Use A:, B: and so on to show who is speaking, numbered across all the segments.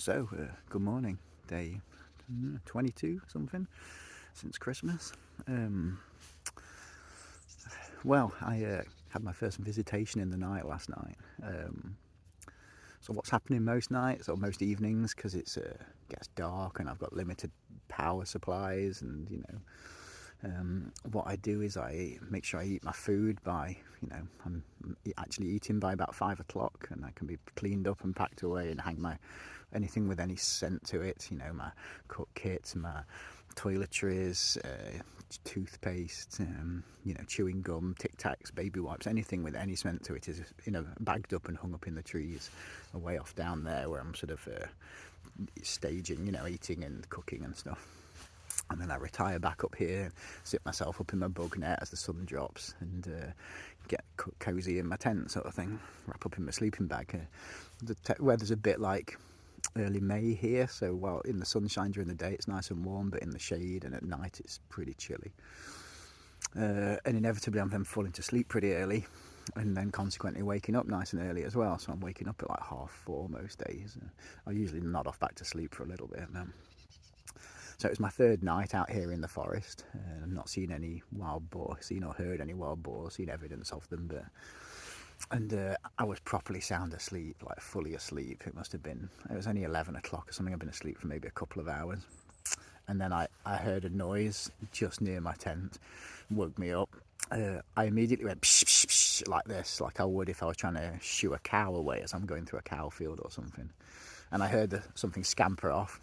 A: Good morning. Day 22 something since Christmas. I had my first visitation in the night last night. So what's happening most nights or most evenings, because it gets dark and I've got limited power supplies, and what I do is I make sure I eat my food by, I'm actually eating by about 5 o'clock, and I can be cleaned up and packed away and hang anything with any scent to it, my cook kits, my toiletries, toothpaste, chewing gum, Tic Tacs, baby wipes, anything with any scent to it is, bagged up and hung up in the trees away off down there where I'm sort of staging, eating and cooking and stuff. And then I retire back up here, sit myself up in my bug net as the sun drops, and get cosy in my tent sort of thing, wrap up in my sleeping bag. The weather's a bit like early May here, so while in the sunshine during the day it's nice and warm, but in the shade and at night it's pretty chilly. And inevitably I'm then falling to sleep pretty early, and then consequently waking up nice and early as well. So I'm waking up at like 3:30 most days. I usually nod off back to sleep for a little bit then. So it was my third night out here in the forest. I've not seen any wild boar, seen or heard any wild boars, seen evidence of them, and I was properly sound asleep, like fully asleep. It was only 11 o'clock or something. I've been asleep for maybe a couple of hours. And then I heard a noise just near my tent, woke me up. I immediately went psh, psh, psh, like this, like I would if I was trying to shoo a cow away as I'm going through a cow field or something. And I heard something scamper off.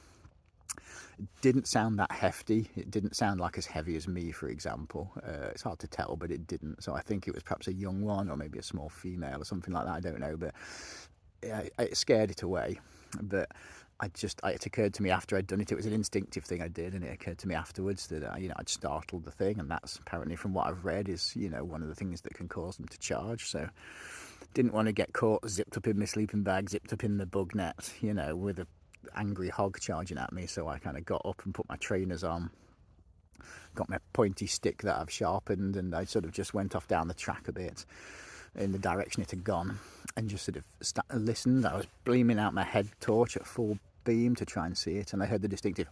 A: It didn't sound that hefty. It didn't sound like as heavy as me, for example. It's hard to tell, but it didn't. So I think it was perhaps a young one or maybe a small female or something like that. I don't know, but it scared it away. But it occurred to me after I'd done it. It was an instinctive thing I did, and it occurred to me afterwards that I'd startled the thing, and that's apparently, from what I've read, is one of the things that can cause them to charge. So didn't want to get caught zipped up in my sleeping bag, zipped up in the bug net, with a angry hog charging at me. So I kind of got up and put my trainers on, got my pointy stick that I've sharpened, and I sort of just went off down the track a bit in the direction it had gone, and just sort of listened. I was beaming out my head torch at full beam to try and see it, and I heard the distinctive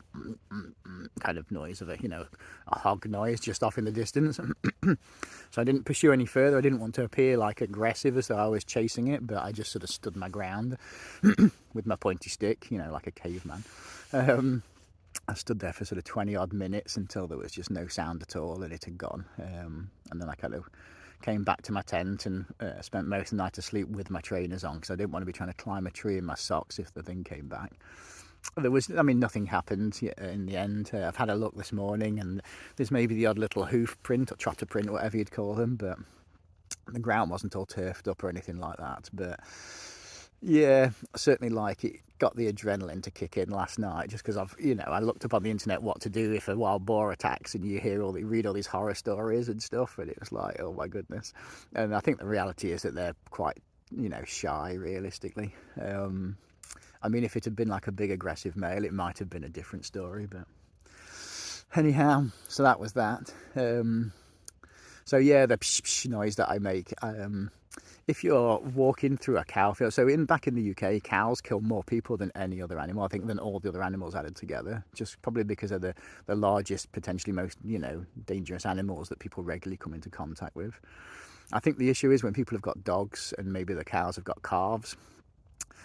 A: kind of noise of a hog noise just off in the distance. So I didn't pursue any further. I didn't want to appear like aggressive as though I was chasing it, but I just sort of stood my ground with my pointy stick, like a caveman. I stood there for sort of 20 odd minutes until there was just no sound at all, and it had gone. And then I kind of came back to my tent and spent most of the night asleep with my trainers on, because I didn't want to be trying to climb a tree in my socks if the thing came back. Nothing happened in the end. I've had a look this morning, and there's maybe the odd little hoof print or trotter print, whatever you'd call them, but the ground wasn't all turfed up or anything like that. But yeah, certainly it got the adrenaline to kick in last night, just because I looked up on the internet what to do if a wild boar attacks, and you read all these horror stories and stuff, and it was like, oh my goodness. And I think the reality is that they're quite, shy, realistically. If it had been like a big aggressive male, it might have been a different story, but anyhow, so that was that. So yeah, the psh psh noise that I make, if you're walking through a cow field, back in the UK, cows kill more people than any other animal, I think, than all the other animals added together, just probably because of the largest, potentially most, dangerous animals that people regularly come into contact with. I think the issue is when people have got dogs and maybe the cows have got calves,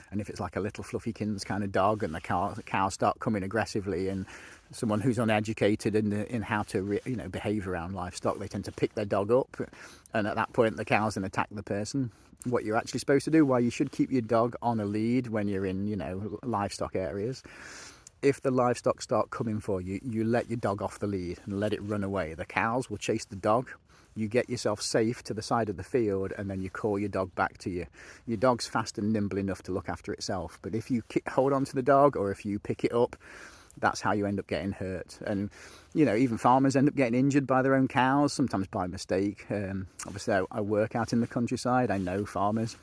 A: and if it's like a little fluffykins kind of dog and the cows start coming aggressively, and someone who's uneducated in how to behave around livestock, they tend to pick their dog up, and at that point the cows then attack the person. What you're actually supposed to do, while you should keep your dog on a lead when you're in livestock areas, if the livestock start coming for you, you let your dog off the lead and let it run away. The cows will chase the dog. You get yourself safe to the side of the field, and then you call your dog back to you. Your dog's fast and nimble enough to look after itself, but if you hold on to the dog, or if you pick it up, that's how you end up getting hurt. And even farmers end up getting injured by their own cows, sometimes by mistake. Obviously I work out in the countryside, I know farmers,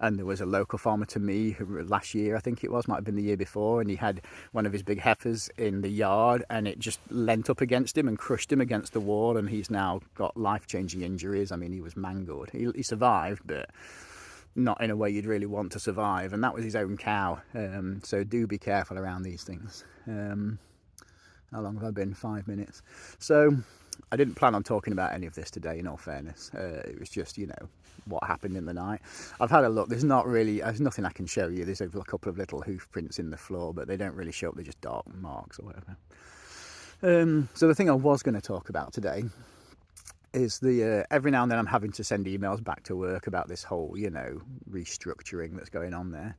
A: and there was a local farmer to me who last year, I think it was, might have been the year before, and he had one of his big heifers in the yard, and it just leant up against him and crushed him against the wall, and he's now got life-changing injuries. He was mangled. He survived, but not in a way you'd really want to survive, and that was his own cow. So do be careful around these things. How long have I been? 5 minutes. So I didn't plan on talking about any of this today, in all fairness. It was just, what happened in the night. I've had a look. There's nothing I can show you. There's a couple of little hoof prints in the floor, but they don't really show up. They're just dark marks or whatever. So the thing I was going to talk about today is every now and then I'm having to send emails back to work about this whole, restructuring that's going on there.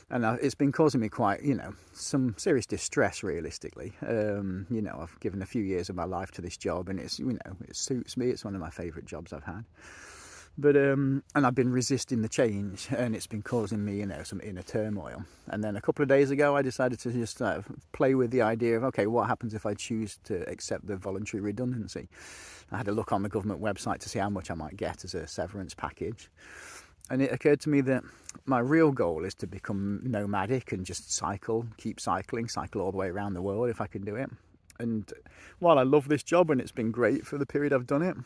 A: And it's been causing me quite, some serious distress, realistically. I've given a few years of my life to this job, and it's, it suits me. It's one of my favourite jobs I've had. But, and I've been resisting the change, and it's been causing me, some inner turmoil. And then a couple of days ago, I decided to just play with the idea of, okay, what happens if I choose to accept the voluntary redundancy? I had a look on the government website to see how much I might get as a severance package. And it occurred to me that my real goal is to become nomadic and just keep cycle all the way around the world if I can do it. And while I love this job and it's been great for the period I've done it,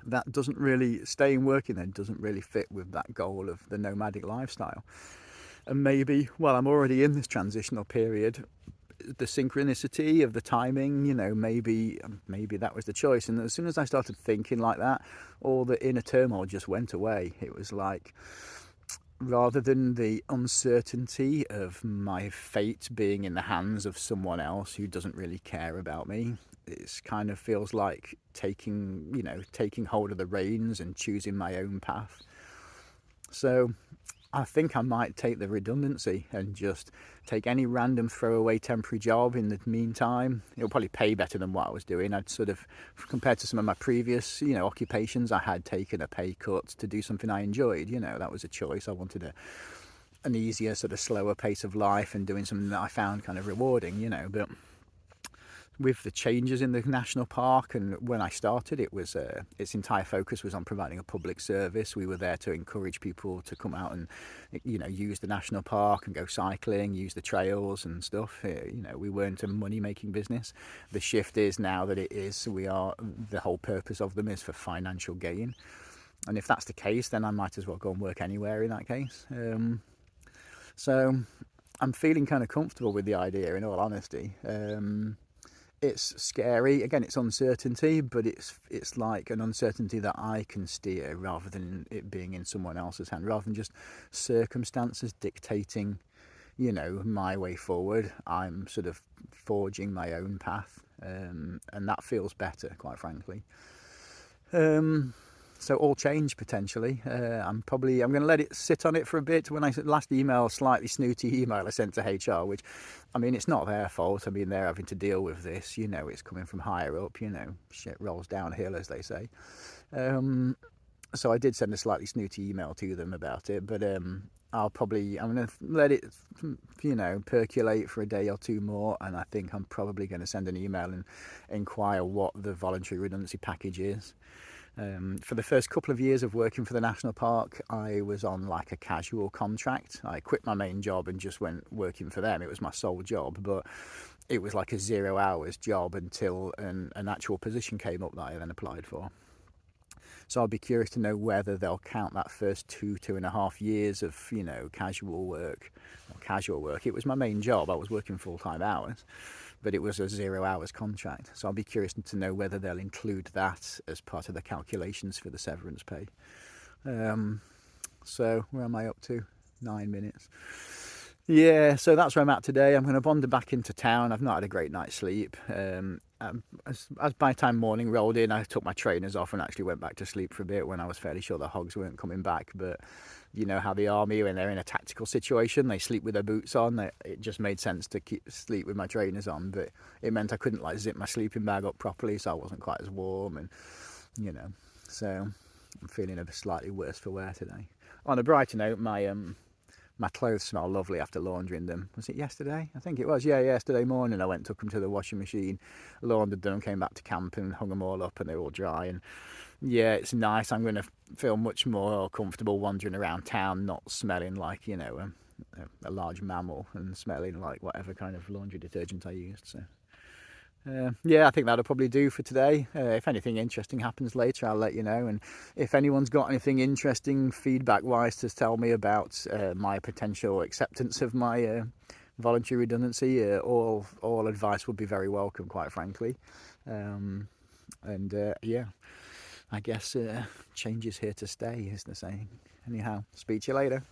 A: that doesn't really, staying working then doesn't really fit with that goal of the nomadic lifestyle. And maybe, while I'm already in this transitional period, the synchronicity of the timing, maybe that was the choice. And as soon as I started thinking like that, all the inner turmoil just went away. It was like, rather than the uncertainty of my fate being in the hands of someone else who doesn't really care about me, it kind of feels like taking hold of the reins and choosing my own path. So I think I might take the redundancy and just take any random throwaway temporary job in the meantime. It'll probably pay better than what I was doing. I'd sort of, compared to some of my previous, occupations, I had taken a pay cut to do something I enjoyed. That was a choice. I wanted an easier, sort of slower pace of life and doing something that I found kind of rewarding, but with the changes in the national park, and when I started, it was its entire focus was on providing a public service. We were there to encourage people to come out and use the national park and go cycling, use the trails and stuff. We weren't a money making business. The shift is now that the whole purpose of them is for financial gain, and if that's the case, then I might as well go and work anywhere in that case. So I'm feeling kind of comfortable with the idea, in all honesty. It's scary. Again, it's uncertainty, but it's like an uncertainty that I can steer rather than it being in someone else's hand, rather than just circumstances dictating, my way forward. I'm sort of forging my own path, and that feels better, quite frankly. So all change potentially. I'm going to let it sit on it for a bit. When I last email, slightly snooty email I sent to HR, which, it's not their fault. They're having to deal with this. It's coming from higher up. Shit rolls downhill, as they say. So I did send a slightly snooty email to them about it, but I'm going to let it, percolate for a day or two more, and I think I'm probably going to send an email and inquire what the voluntary redundancy package is. For the first couple of years of working for the National Park, I was on like a casual contract. I quit my main job and just went working for them. It was my sole job, but it was like a 0 hours job until an actual position came up that I then applied for. So I'll be curious to know whether they'll count that first 2.5 years of, casual work. It was my main job. I was working full-time hours, but it was a 0 hours contract. So I'll be curious to know whether they'll include that as part of the calculations for the severance pay. So where am I up to? 9 minutes. Yeah, so that's where I'm at today. I'm going to wander back into town. I've not had a great night's sleep. As by the time morning rolled in, I took my trainers off and actually went back to sleep for a bit when I was fairly sure the hogs weren't coming back. But you know how the army, when they're in a tactical situation, they sleep with their boots on. It just made sense to sleep with my trainers on, but it meant I couldn't zip my sleeping bag up properly, so I wasn't quite as warm, and so I'm feeling a slightly worse for wear today. On a brighter note, my clothes smell lovely after laundering them. Was it yesterday? I think it was. Yeah, yesterday morning I went and took them to the washing machine, laundered them, came back to camp and hung them all up, and they're all dry. And yeah, it's nice. I'm going to feel much more comfortable wandering around town, not smelling like, a large mammal, and smelling like whatever kind of laundry detergent I used. So Yeah, I think that'll probably do for today. If anything interesting happens later, I'll let you know. And if anyone's got anything interesting feedback-wise to tell me about my potential acceptance of my voluntary redundancy, all advice would be very welcome, quite frankly. Yeah, I guess change is here to stay, is the saying. Anyhow, speak to you later.